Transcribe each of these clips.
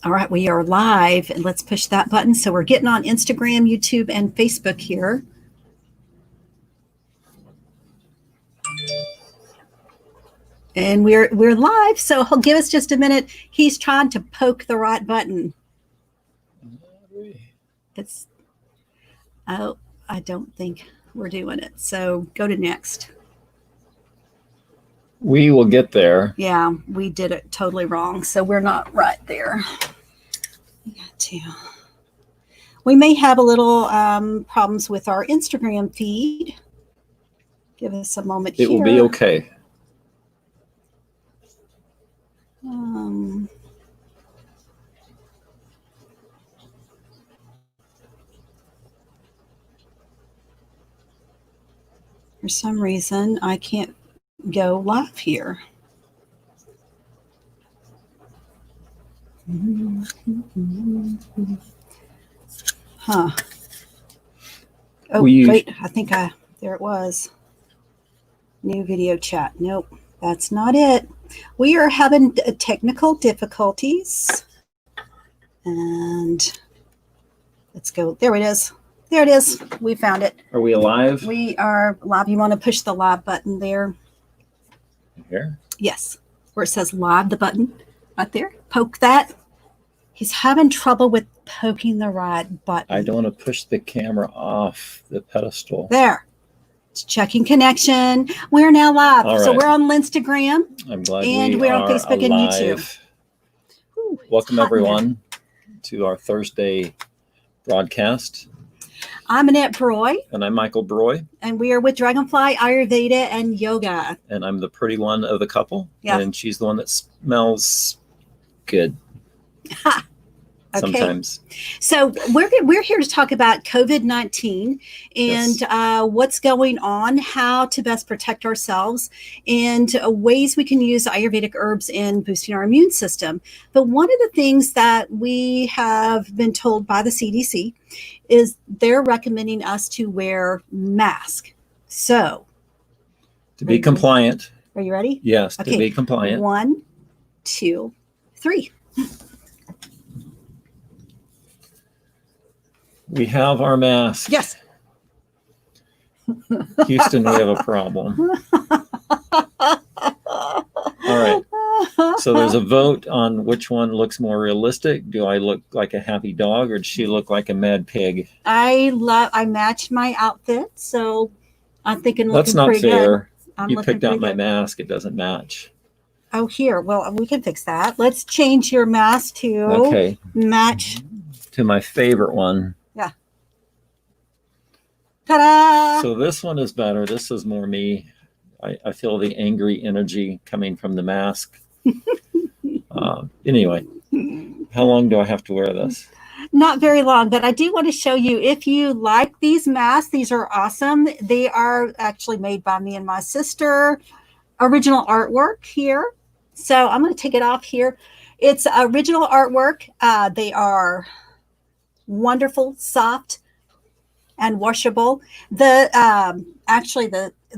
All right, we are live, and let's push that button. So we're getting on Instagram, YouTube, and Facebook here. And we're live, so he'll give us just a minute. He's trying to poke the right button. I don't think we're doing it. So go to next. We will get there. Yeah, we did it totally wrong. So we're not right there. We may have a little problems with our Instagram feed. Give us a moment here. It will be okay. For some reason, I can't go live here. Huh. Oh, wait, I think there it was. New video chat. Nope, that's not it. We are having technical difficulties. And let's go. There it is. There it is. We found it. Are we alive? We are live. You want to push the live button there? Here? Yes. Where it says live, the button right there. Poke that. He's having trouble with poking the right button. I don't want to push the camera off the pedestal. There. It's checking connection. We're now live. All right. So we're on Instagram. I'm glad and we're on Facebook alive. and YouTube. Ooh, welcome everyone to our Thursday broadcast. I'm Annette Broy. And I'm Michael Broy. And we are with Dragonfly, Ayurveda, and Yoga. And I'm the pretty one of the couple. Yeah. And she's the one that smells good. Ha. Okay. Sometimes. So we're here to talk about COVID-19 and yes. What's going on, how to best protect ourselves, and ways we can use Ayurvedic herbs in boosting our immune system. But one of the things that we have been told by the CDC is they're recommending us to wear masks. So to be compliant. Are you ready? Yes, okay. To be compliant. 1, 2, 3. We have our mask. Yes. Houston, we have a problem. All right. So there's a vote on which one looks more realistic. Do I look like a happy dog or does she look like a mad pig? I matched my outfit, so I'm thinking that's not fair. You picked out my good. Mask. It doesn't match. Oh, here. Well, we can fix that. Let's change your mask to match to my favorite one. Yeah. Ta-da! So this one is better. This is more me. I feel the angry energy coming from the mask. Anyway, how long do I have to wear this? Not very long, but I do want to show you if you like these masks. These are awesome. They are actually made by me and my sister. Original artwork here. So I'm going to take it off here. It's original artwork. They are wonderful, soft, and washable.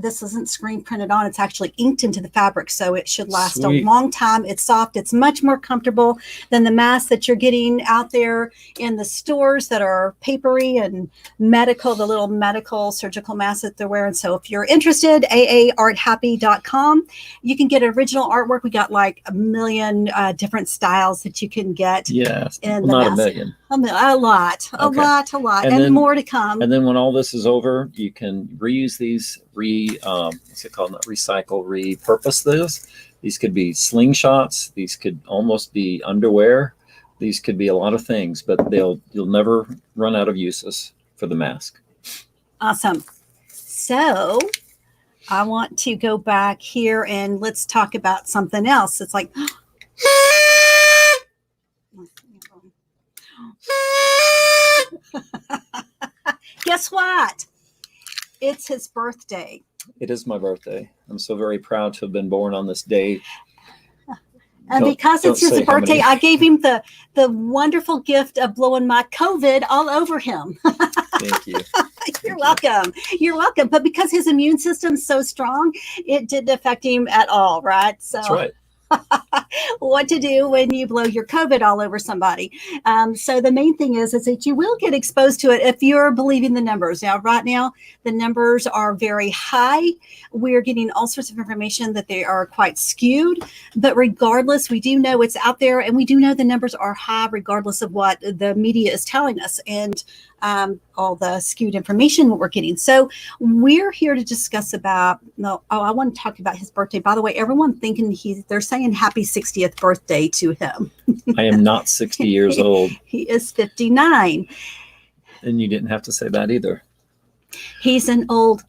This isn't screen printed on. It's actually inked into the fabric, so it should last a long time. It's soft. It's much more comfortable than the masks that you're getting out there in the stores that are papery and medical, the little medical surgical masks that they're wearing. So if you're interested, aaarthappy.com. You can get original artwork. We got like a million different styles that you can get. Yes, in not the a million. A lot, and then, more to come. And then when all this is over, you can reuse these, what's it called? Not recycle, repurpose this. These could be slingshots. These could almost be underwear. These could be a lot of things, but you'll never run out of uses for the mask. Awesome. So I want to go back here and let's talk about something else. It's like, guess what? It's his birthday. It is my birthday. I'm so very proud to have been born on this day. And because it's his birthday, I gave him the wonderful gift of blowing my COVID all over him. Thank you. You're welcome. You're welcome. But because his immune system's so strong, it didn't affect him at all, right? So that's right. what to do when you blow your COVID all over somebody. So the main thing is that you will get exposed to it if you're believing the numbers. Now, right now, the numbers are very high. We're getting all sorts of information that they are quite skewed. But regardless, we do know it's out there, and we do know the numbers are high regardless of what the media is telling us and all the skewed information we're getting. So we're here to discuss about, no, oh, I want to talk about his birthday. By the way, everyone thinking they're saying happy 60th birthday to him. I am not 60 years old. He is 59. And you didn't have to say that either. He's an old.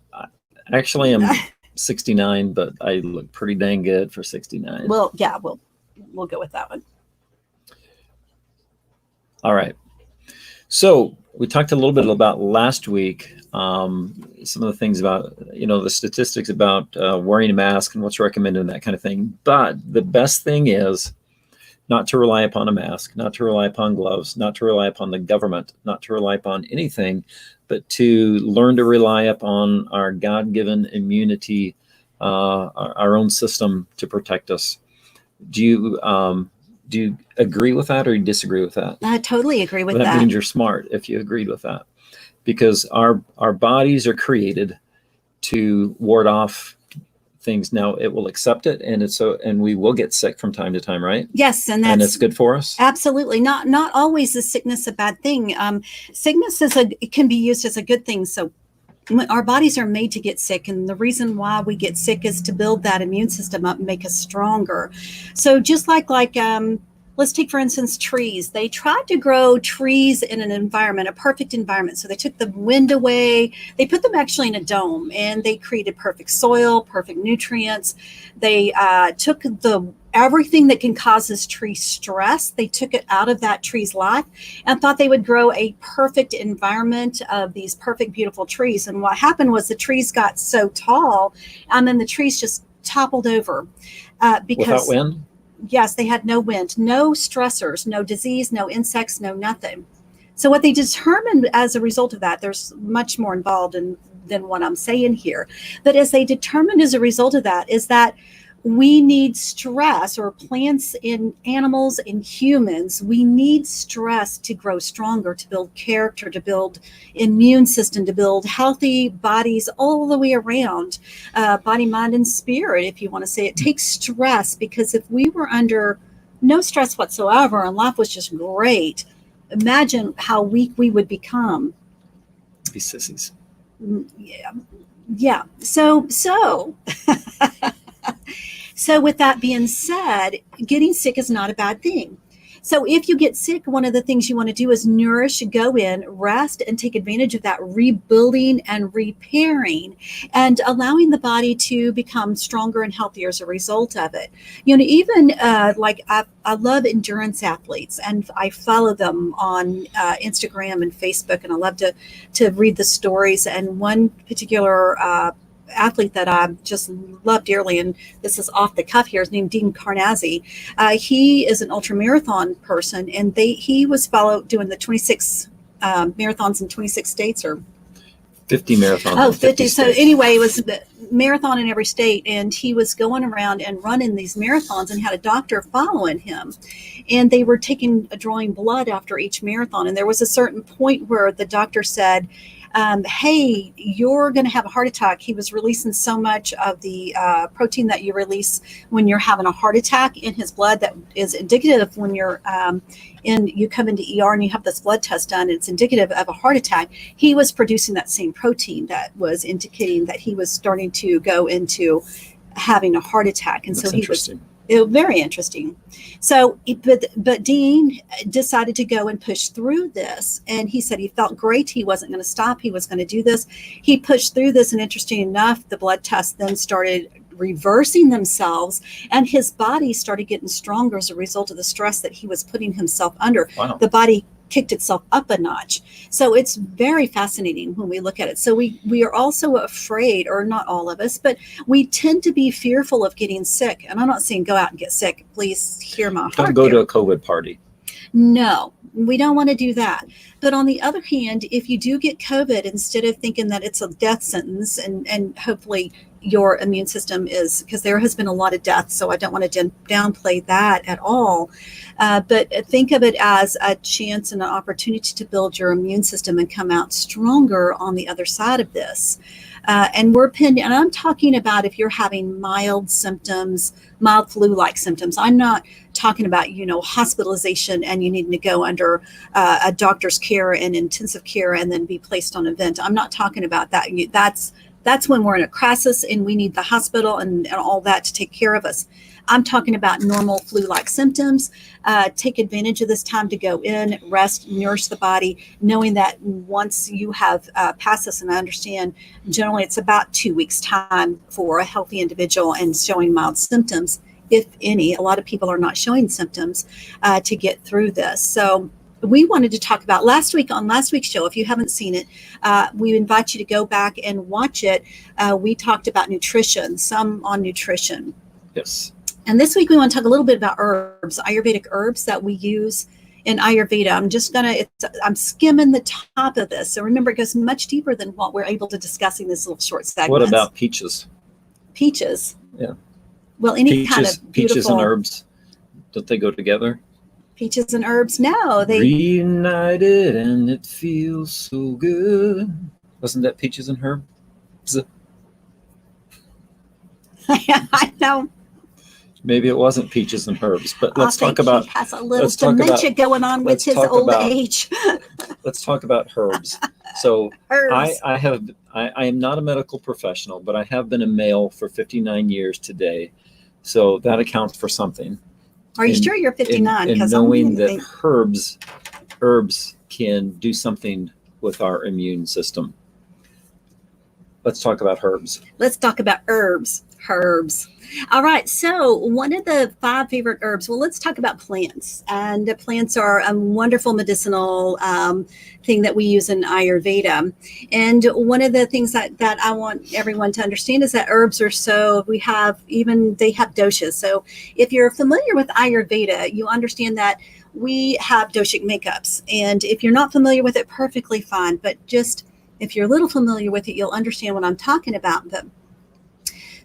Actually, I'm 69, but I look pretty dang good for 69. Well, yeah, we'll go with that one. All right. So we talked a little bit about last week, some of the things about, the statistics about wearing a mask and what's recommended and that kind of thing. But the best thing is not to rely upon a mask, not to rely upon gloves, not to rely upon the government, not to rely upon anything, but to learn to rely upon our God-given immunity, our own system to protect us. Do you agree with that, or you disagree with that? I totally agree with that. That means you're smart if you agreed with that, because our bodies are created to ward off things. Now it will accept it, and we will get sick from time to time, right? Yes, and it's good for us. Absolutely. Not always is sickness a bad thing. Sickness it can be used as a good thing. So our bodies are made to get sick, and the reason why we get sick is to build that immune system up and make us stronger. So just like let's take, for instance, trees. They tried to grow trees in an environment, a perfect environment. So they took the wind away. They put them actually in a dome, and they created perfect soil, perfect nutrients. They took everything that can cause this tree stress. They took it out of that tree's life and thought they would grow a perfect environment of these perfect, beautiful trees. And what happened was the trees got so tall, and then the trees just toppled over because without wind. Yes, they had no wind, no stressors, no disease, no insects, no nothing. So what they determined as a result of that, there's much more involved than what I'm saying here. But as they determined as a result of that is that we need stress, or plants, in animals, in humans, we need stress to grow stronger, to build character, to build immune system, to build healthy bodies all the way around, body, mind, and spirit, if you want to say. It takes stress, because if we were under no stress whatsoever and life was just great, imagine how weak we would become. Be sissies. Yeah. So So with that being said, getting sick is not a bad thing. So if you get sick, one of the things you want to do is nourish, go in, rest, and take advantage of that rebuilding and repairing and allowing the body to become stronger and healthier as a result of it. Even I love endurance athletes, and I follow them on Instagram and Facebook, and I love to read the stories. And one particular athlete that I just love dearly, and this is off the cuff here, is named Dean Carnazzi. He is an ultra marathon person, and he was doing the 26 marathons in 26 states, or 50 marathons. Oh, 50. So states. Anyway, it was a marathon in every state, and he was going around and running these marathons and had a doctor following him, and they were drawing blood after each marathon. And there was a certain point where the doctor said, hey, you're going to have a heart attack. He was releasing so much of the protein that you release when you're having a heart attack in his blood that is indicative when you're you come into ER and you have this blood test done. It's indicative of a heart attack. He was producing that same protein that was indicating that he was starting to go into having a heart attack. And That's so interesting. It was very interesting. So, but Dean decided to go and push through this. And he said he felt great. He wasn't going to stop. He was going to do this. He pushed through this. And interesting enough, the blood tests then started reversing themselves, and his body started getting stronger as a result of the stress that he was putting himself under. Wow. The body kicked itself up a notch. So it's very fascinating when we look at it. So we are also afraid, or not all of us, but we tend to be fearful of getting sick. And I'm not saying go out and get sick. Please hear my heart. Don't go to a COVID party. No, we don't want to do that. But on the other hand, if you do get COVID, instead of thinking that it's a death sentence and hopefully your immune system is, because there has been a lot of death, so I don't want to downplay that at all. But think of it as a chance and an opportunity to build your immune system and come out stronger on the other side of this. And I'm talking about if you're having mild symptoms, mild flu-like symptoms. I'm not talking about, hospitalization and you need to go under a doctor's care and intensive care and then be placed on a vent. I'm not talking about that. That's when we're in a crisis and we need the hospital and all that to take care of us. I'm talking about normal flu-like symptoms. Take advantage of this time to go in, rest, nourish the body, knowing that once you have passed this, and I understand generally it's about 2 weeks time for a healthy individual and showing mild symptoms, if any. A lot of people are not showing symptoms to get through this. So we wanted to talk about last week's show. If you haven't seen it, we invite you to go back and watch it. We talked about nutrition, some on nutrition. Yes. And this week we want to talk a little bit about herbs, Ayurvedic herbs that we use in Ayurveda. I'm skimming the top of this. So remember, it goes much deeper than what we're able to discuss in this little short segment. What about peaches? Peaches? Yeah. Well, any kind of beautiful... Peaches and herbs, don't they go together? Peaches and herbs? No. They reunited and it feels so good. Wasn't that peaches and herbs? I know. Maybe it wasn't peaches and herbs, but let's talk about. He has a little dementia going on with his old age. Let's talk about herbs. So herbs. I am not a medical professional, but I have been a male for 59 years today, so that accounts for something. Are you sure you're 59? And knowing that herbs can do something with our immune system. Let's talk about herbs. Let's talk about herbs. All right. So one of the 5 favorite herbs, well, let's talk about plants. And plants are a wonderful medicinal thing that we use in Ayurveda. And one of the things that I want everyone to understand is that herbs are they have doshas. So if you're familiar with Ayurveda, you understand that we have doshic makeups. And if you're not familiar with it, perfectly fine. But just if you're a little familiar with it, you'll understand what I'm talking about.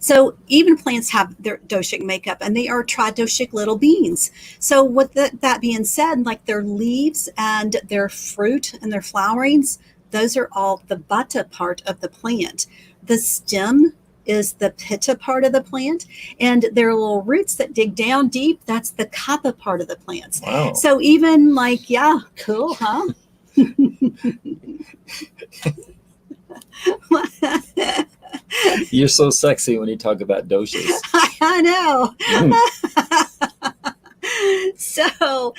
So even plants have their doshic makeup, and they are tridoshic little beings. So with that being said, like their leaves and their fruit and their flowerings, those are all the vata part of the plant. The stem is the pitta part of the plant, and their little roots that dig down deep, that's the kapha part of the plants. Wow. So even cool, huh? You're so sexy when you talk about doshas. I know. So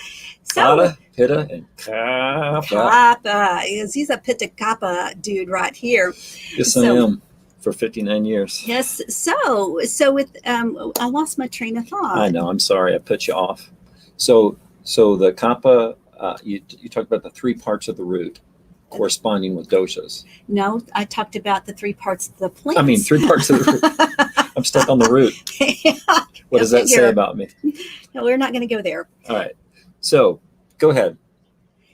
Vata, pitta, and kapha. Kapha. He's a pitta kapha dude right here. Yes, I am. For 59 years. Yes. So with I lost my train of thought. I know. I'm sorry. I put you off. So the kapha, you talked about the 3 parts of the root corresponding with doshas. No, I talked about the 3 parts of the plant. I mean, 3 parts of the root. I'm stuck on the root. What does that say about me? No, we're not going to go there. All right. So go ahead.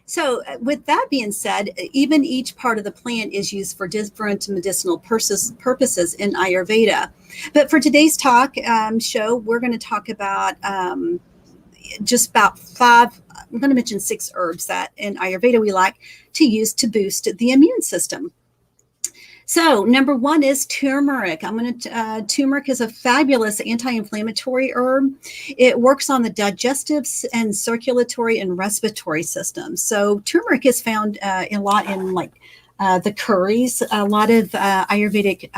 So with that being said, even each part of the plant is used for different medicinal purposes in Ayurveda. But for today's show, we're going to talk about just about 5. I'm going to mention 6 herbs that in Ayurveda we like to use to boost the immune system. So number 1 is turmeric. Turmeric is a fabulous anti-inflammatory herb. It works on the digestive and circulatory and respiratory system. So turmeric is found a lot in the curries. A lot of Ayurvedic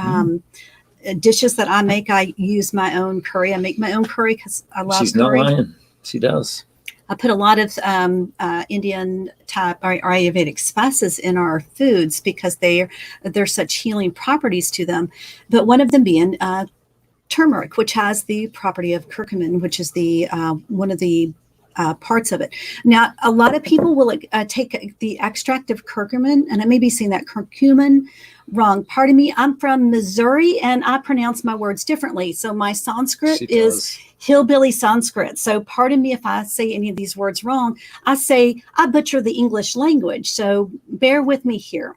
dishes that I make, I use my own curry. I make my own curry because I love curry. She's not lying. She does. I put a lot of Indian type or Ayurvedic spices in our foods because there's such healing properties to them. But one of them being turmeric, which has the property of curcumin, which is the one of the parts of it. Now, a lot of people will take the extract of curcumin, and I may be saying that curcumin wrong. Pardon me. I'm from Missouri, and I pronounce my words differently. So my Sanskrit is hillbilly Sanskrit. So pardon me if I say any of these words wrong. I butcher the English language. So bear with me here.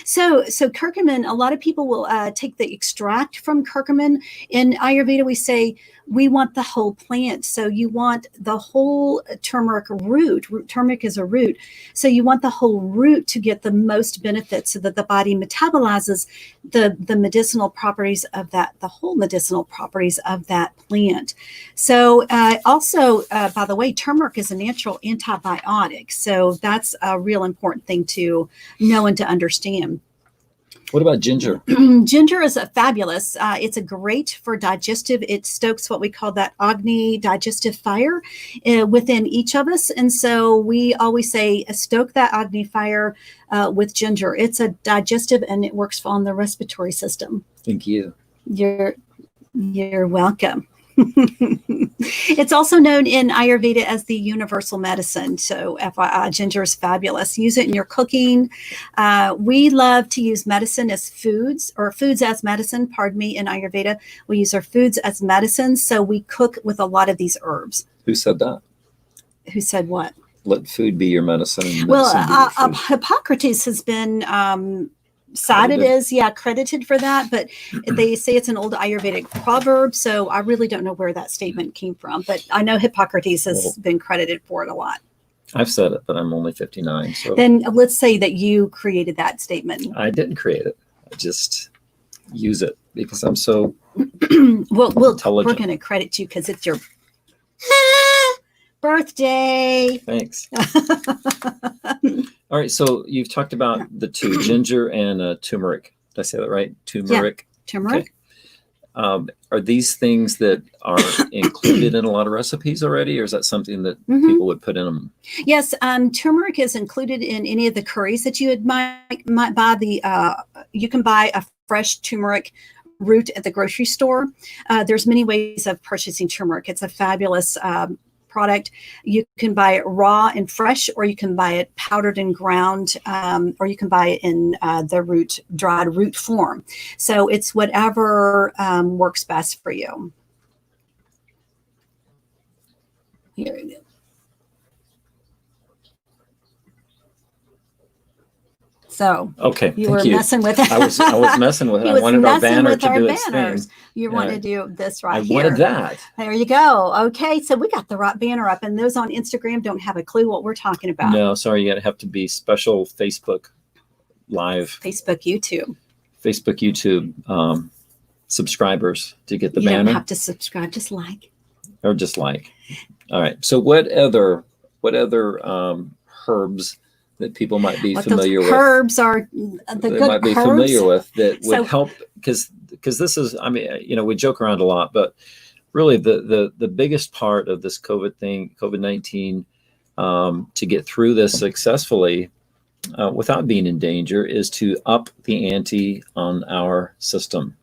So curcumin, a lot of people will take the extract from curcumin. In Ayurveda, we say we want the whole plant. So you want the whole turmeric root. Turmeric is a root. So you want the whole root to get the most benefits so that the body metabolizes the medicinal properties of that, the whole medicinal properties of that plant. So also, by the way, turmeric is a natural antibiotic. So that's a real important thing to know and to understand. What about ginger? Ginger is fabulous. It's a great for digestive. It stokes what we call that Agni digestive fire within each of us. And so we always say stoke that Agni fire with ginger. It's a digestive and it works on the respiratory system. Thank you. You're welcome. It's also known in Ayurveda as the universal medicine. So FYI, ginger is fabulous. Use it in your cooking. We love to use medicine as foods, or foods as medicine, pardon me, in Ayurveda. We use our foods as medicine. So we cook with a lot of these herbs. Who said that? Who said what? Let food be your medicine. And Well, medicine be your food. Hippocrates has been cited as credited for that, but they say it's an old Ayurvedic proverb, so I really don't know where that statement came from, but I know Hippocrates has been credited for it a lot. I've said it, but I'm only 59. So then let's say that you created that statement. I didn't create it. I just use it because I'm so we're intelligent. going to credit you because it's your birthday. Thanks. All right, so you've talked about the two, ginger and turmeric. Did I say that right? Turmeric. Yeah, turmeric. Okay. Are these things that are included in a lot of recipes already, or is that something that people would put in them? Yes, turmeric is included in any of the curries that you might buy. You can buy a fresh turmeric root at the grocery store. There's many ways of purchasing turmeric. It's a fabulous product. You can buy it raw and fresh, or you can buy it powdered and ground, or you can buy it in the dried root form. So it's whatever works best for you. Here we go. So okay, you were messing with it. I was messing with it. I wanted our banner to do its thing. You want to do this right here. I wanted that. There you go. Okay, so we got the right banner up, and those on Instagram don't have a clue what we're talking about. No, sorry, you have to be special Facebook Live. Facebook, YouTube subscribers to get the banner. You don't have to subscribe, just like. Or just like. All right. So what other herbs that people might be familiar with? Herbs are the good might be herbs. Familiar with that would help, because this is, I mean, we joke around a lot, but really the biggest part of this COVID-19, to get through this successfully without being in danger, is to up the ante on our system.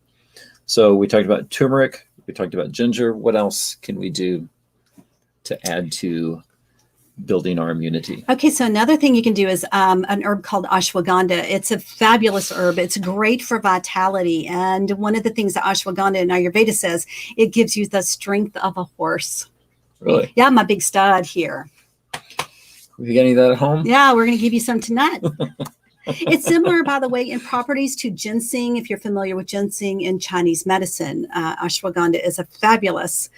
So we talked about turmeric, we talked about ginger. What else can we do to add to building our immunity? Okay, so another thing you can do is an herb called ashwagandha. It's a fabulous herb. It's great for vitality. And one of the things that ashwagandha in Ayurveda says, it gives you the strength of a horse. Really? Yeah, my big stud here. You got any of that at home? Yeah, we're going to give you some tonight. It's similar, by the way, in properties to ginseng. If you're familiar with ginseng in Chinese medicine, ashwagandha is a fabulous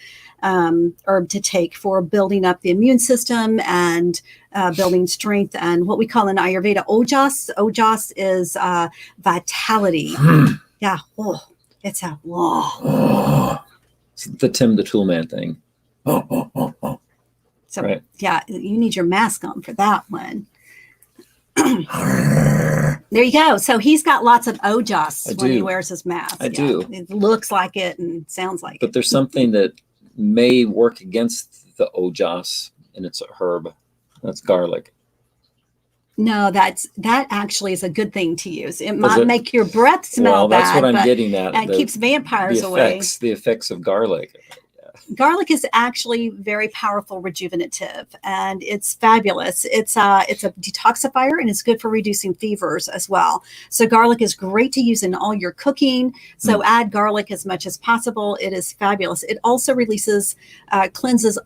herb to take for building up the immune system and building strength, and what we call in Ayurveda ojas. Ojas is vitality. Yeah. Oh, it's a It's the Tim the Toolman thing. So right. Yeah, you need your mask on for that one. There you go. So he's got lots of ojas when he wears his mask. I do. It looks like it and sounds like it. But there's something that may work against the ojas, and it's a herb. That's garlic. No, that actually is a good thing to use. It might make your breath smell bad. Well, that's what I'm getting at. And keeps vampires away. The effects of garlic. Garlic is actually very powerful rejuvenative, and it's fabulous. It's a detoxifier, and it's good for reducing fevers as well. So garlic is great to use in all your cooking. So add garlic as much as possible. It is fabulous. It also cleanses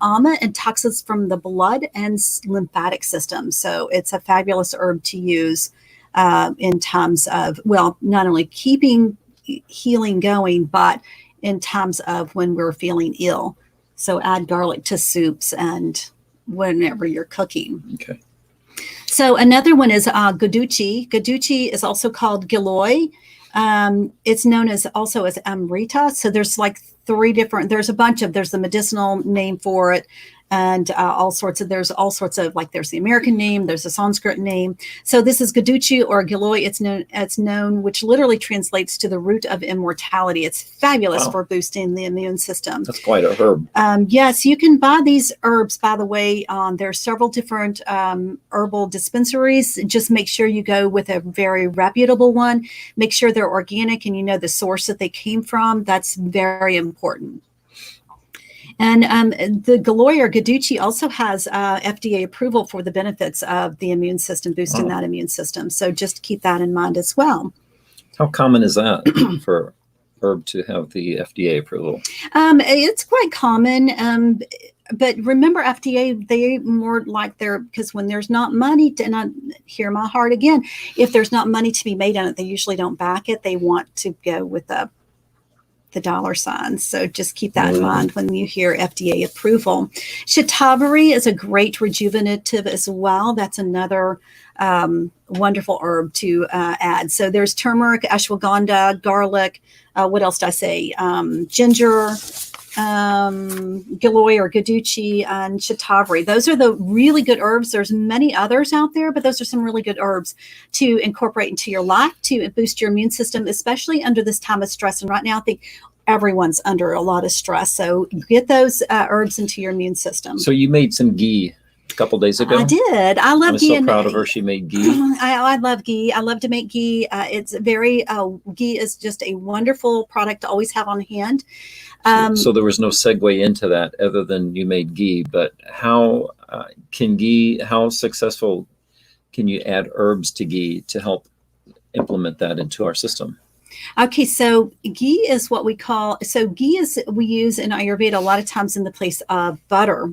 ama and toxins from the blood and lymphatic system. So it's a fabulous herb to use in times of, well, not only keeping healing going, but in times of when we're feeling ill. So add garlic to soups and whenever you're cooking. Okay. So another one is Guduchi. Guduchi is also called Giloy. It's known as also as Amrita. So there's like there's the medicinal name for it, and there's all sorts of, like, there's the American name, there's a Sanskrit name. So this is Guduchi or Giloy. It's known, which literally translates to the root of immortality. It's fabulous for boosting the immune system. That's quite a herb. Yes, you can buy these herbs, by the way. There's several different herbal dispensaries. Just make sure you go with a very reputable one. Make sure they're organic and you know the source that they came from. That's very important. And the Giloy or Guduchi also has FDA approval for the benefits of the immune system, boosting that immune system. So just keep that in mind as well. How common is that for herb to have the FDA approval? It's quite common. But remember, FDA, they more like because when there's not money, and I hear my heart again, if there's not money to be made on it, they usually don't back it. They want to go with the dollar signs. So just keep that in mind when you hear FDA approval. Shatavari is a great rejuvenative as well. That's another wonderful herb to add. So there's turmeric, ashwagandha, garlic. What else did I say? Ginger, Giloy or Guduchi, and Shatavari. Those are the really good herbs. There's many others out there, but those are some really good herbs to incorporate into your life to boost your immune system, especially under this time of stress. And right now, I think everyone's under a lot of stress. So get those herbs into your immune system. So you made some ghee a couple days ago. I did. I love ghee. I'm so proud of her. She made ghee. I love ghee. I love to make ghee. Ghee is just a wonderful product to always have on hand. So there was no segue into that other than you made ghee, but how successful can you add herbs to ghee to help implement that into our system? Okay, so ghee is what we we use in Ayurveda a lot of times in the place of butter.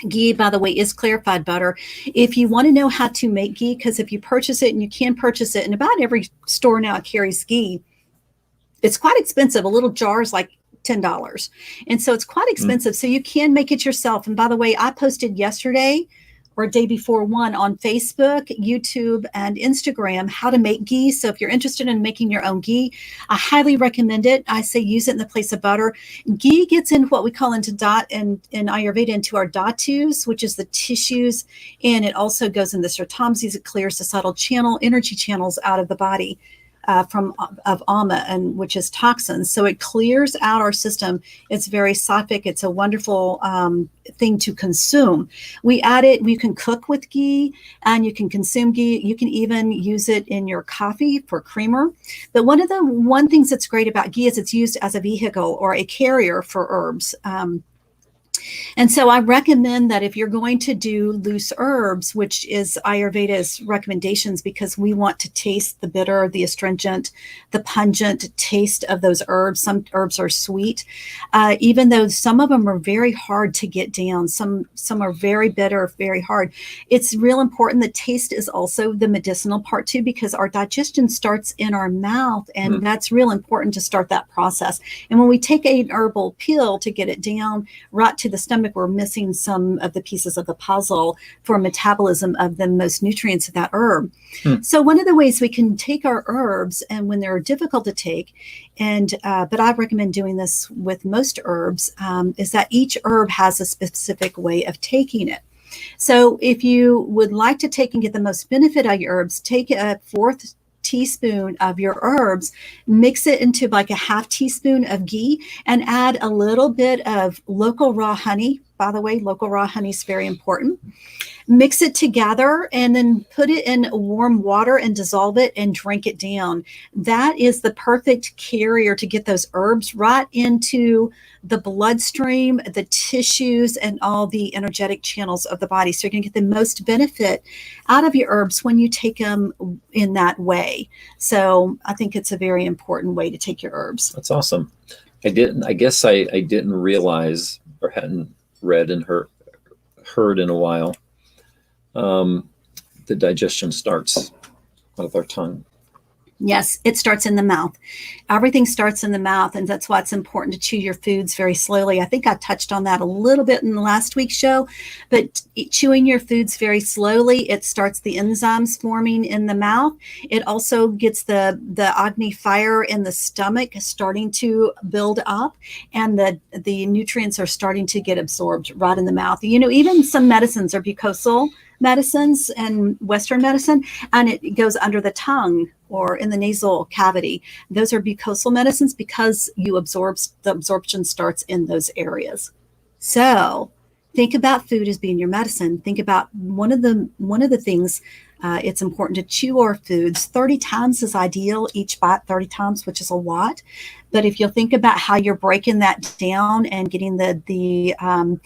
Ghee, by the way, is clarified butter. If you want to know how to make ghee, because if you purchase it, and you can purchase it, and about every store now carries ghee, it's quite expensive. A little jar is like $10. And so it's quite expensive. So you can make it yourself. And by the way, I posted yesterday or day before one on Facebook, YouTube, and Instagram how to make ghee. So if you're interested in making your own ghee, I highly recommend it. I say use it in the place of butter. Ghee gets in what we call in Ayurveda into our dhatus, which is the tissues, and it also goes in the sirtamsis. It clears the subtle energy channels out of the body. Of ama, and which is toxins. So it clears out our system. It's very sattvic. It's a wonderful thing to consume. We add it. You can cook with ghee, and you can consume ghee. You can even use it in your coffee for creamer. But one things that's great about ghee is it's used as a vehicle or a carrier for herbs. And so I recommend that if you're going to do loose herbs, which is Ayurveda's recommendations, because we want to taste the bitter, the astringent, the pungent taste of those herbs. Some herbs are sweet, even though some of them are very hard to get down. Some are very bitter, very hard. It's real important. The taste is also the medicinal part too, because our digestion starts in our mouth, and that's real important to start that process. And when we take an herbal pill to get it down right to the stomach, we're missing some of the pieces of the puzzle for metabolism of the most nutrients of that herb. So one of the ways we can take our herbs, and when they're difficult to take, but I recommend doing this with most herbs, is that each herb has a specific way of taking it. So if you would like to take and get the most benefit out of your herbs, take a fourth teaspoon of your herbs, mix it into like a half teaspoon of ghee, and add a little bit of local raw honey. By the way, local raw honey is very important. Mix it together and then put it in warm water and dissolve it and drink it down. That is the perfect carrier to get those herbs right into the bloodstream, the tissues, and all the energetic channels of the body. So you're going to get the most benefit out of your herbs when you take them in that way. So I think it's a very important way to take your herbs. That's awesome. I didn't realize, or hadn't read and heard in a while, the digestion starts with our tongue. Yes, it starts in the mouth. Everything starts in the mouth, and that's why it's important to chew your foods very slowly. I think I touched on that a little bit in the last week's show, but chewing your foods very slowly, it starts the enzymes forming in the mouth. It also gets the Agni fire in the stomach starting to build up, and the nutrients are starting to get absorbed right in the mouth. You know, even some medicines are mucosal medicines and Western medicine, and it goes under the tongue or in the nasal cavity. Those are mucosal medicines because the absorption starts in those areas. So think about food as being your medicine. Think about one of the things. It's important to chew our foods 30 times is ideal, each bite 30 times, which is a lot. But if you'll think about how you're breaking that down and getting the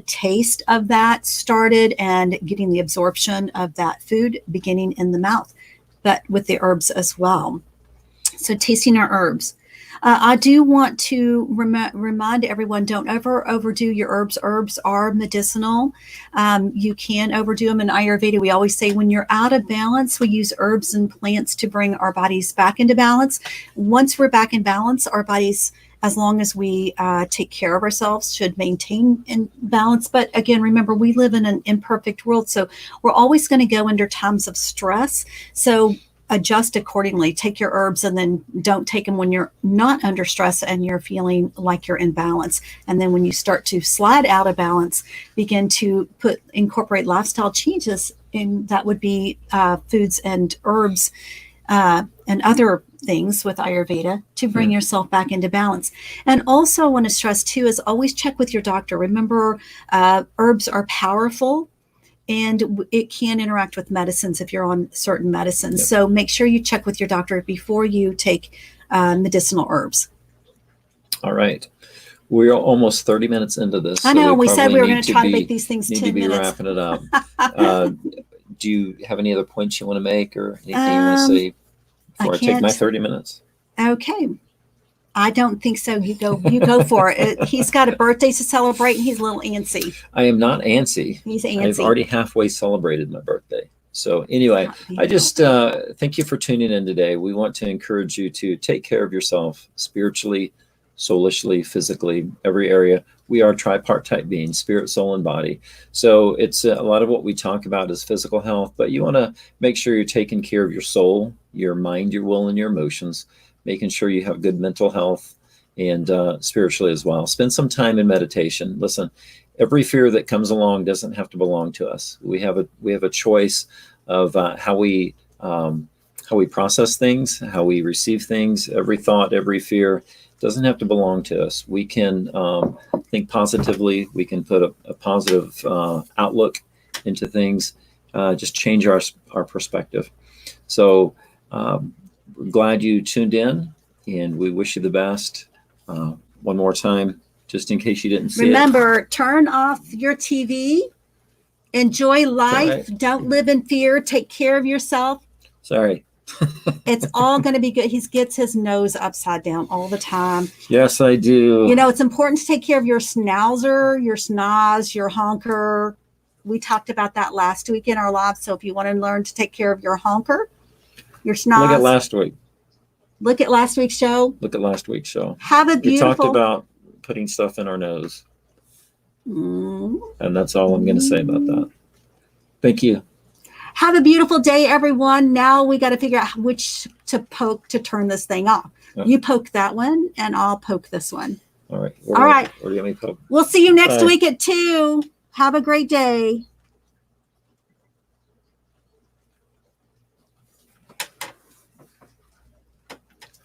taste of that started and getting the absorption of that food beginning in the mouth, but with the herbs as well. So tasting our herbs. I do want to remind everyone, don't overdo your herbs. Herbs are medicinal. You can overdo them in Ayurveda. We always say when you're out of balance, we use herbs and plants to bring our bodies back into balance. Once we're back in balance, our bodies, as long as we take care of ourselves, should maintain in balance. But again, remember, we live in an imperfect world, so we're always going to go under times of stress. So adjust accordingly. Take your herbs and then don't take them when you're not under stress and you're feeling like you're in balance. And then when you start to slide out of balance, begin to incorporate lifestyle changes, and that would be foods and herbs and other things with Ayurveda to bring yourself back into balance. And also I want to stress too is always check with your doctor. Remember, herbs are powerful, and it can interact with medicines if you're on certain medicines. Yep. So make sure you check with your doctor before you take medicinal herbs. All right. We're almost 30 minutes into this. I know. We said we were going to try to make these things 10 minutes. Wrapping it up. Do you have any other points you want to make or anything you want to say before I take my 30 minutes? Okay. I don't think so. You go for it. He's got a birthday to celebrate, and he's a little antsy. I am not antsy. He's antsy. I've already halfway celebrated my birthday. So anyway, I just thank you for tuning in today. We want to encourage you to take care of yourself spiritually, soulishly, physically, every area. We are tripartite beings, spirit, soul, and body. So it's a lot of what we talk about is physical health, but you want to make sure you're taking care of your soul, your mind, your will, and your emotions, making sure you have good mental health and spiritually as well. Spend some time in meditation. Listen, every fear that comes along doesn't have to belong to us. We have a choice of how we process things, how we receive things. Every thought, every fear doesn't have to belong to us. We can think positively. We can put a positive outlook into things. Just change our perspective. So we're glad you tuned in, and we wish you the best. One more time, just in case you didn't see Remember, turn off your TV. Enjoy life. Right. Don't live in fear. Take care of yourself. Sorry. It's all going to be good. He gets his nose upside down all the time. Yes, I do. You know, it's important to take care of your schnauzer, your schnoz, your honker. We talked about that last week in our live. So if you want to learn to take care of your honker, your schnoz. Look at last week. Look at last week's show. Look at last week's show. Have a beautiful. We talked about putting stuff in our nose. And that's all I'm going to say about that. Thank you. Have a beautiful day, everyone. Now we got to figure out which to poke to turn this thing off. Yeah. You poke that one, and I'll poke this one. All right. All right. Where do you want me to poke? We'll see you next week at 2. Have a great day.